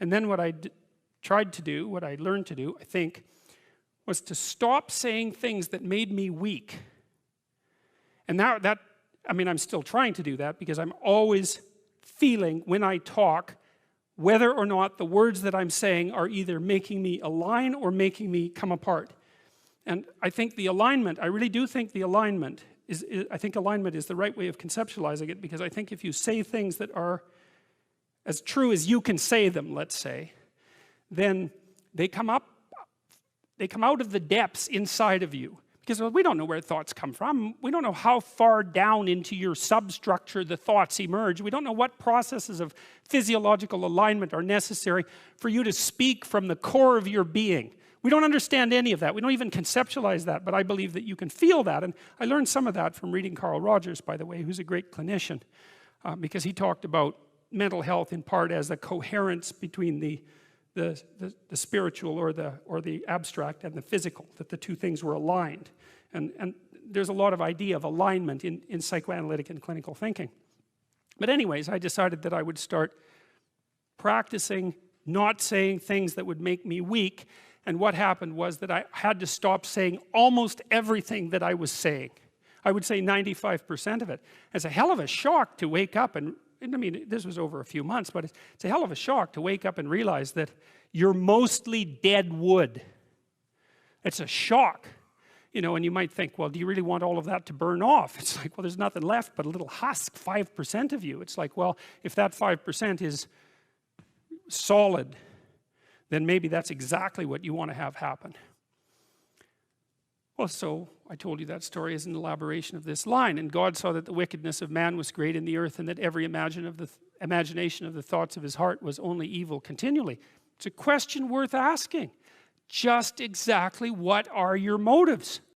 And then what I tried to do, what I learned to do, I think, was to stop saying things that made me weak. And now that, I mean, I'm still trying to do that because I'm always feeling when I talk whether or not the words that I'm saying are either making me align or making me come apart. And I think the alignment, I really do think the alignment I think alignment is the right way of conceptualizing it, because I think if you say things that are as true as you can say them, let's say, then they come out of the depths inside of you. Because we don't know where thoughts come from. We don't know how far down into your substructure the thoughts emerge. We don't know what processes of physiological alignment are necessary for you to speak from the core of your being. We don't understand any of that. We don't even conceptualize that, but I believe that you can feel that. And I learned some of that from reading Carl Rogers, by the way, who's a great clinician, because he talked about mental health in part as the coherence between the spiritual or the abstract and the physical, that the two things were aligned. And there's a lot of idea of alignment in psychoanalytic and clinical thinking. But anyways, I decided that I would start practicing not saying things that would make me weak. And what happened was that I had to stop saying almost everything that I was saying. I would say 95% of it. It's a hell of a shock to wake up and I mean, this was over a few months, but it's a hell of a shock to wake up and realize that you're mostly dead wood. It's a shock. You know, and you might think, well, do you really want all of that to burn off? It's like, well, there's nothing left but a little husk, 5% of you. It's like, well, if that 5% is solid, then maybe that's exactly what you want to have happen. Well, so I told you that story as an elaboration of this line. And God saw that the wickedness of man was great in the earth, and that every imagination of the thoughts of his heart was only evil continually. It's a question worth asking. Just exactly what are your motives?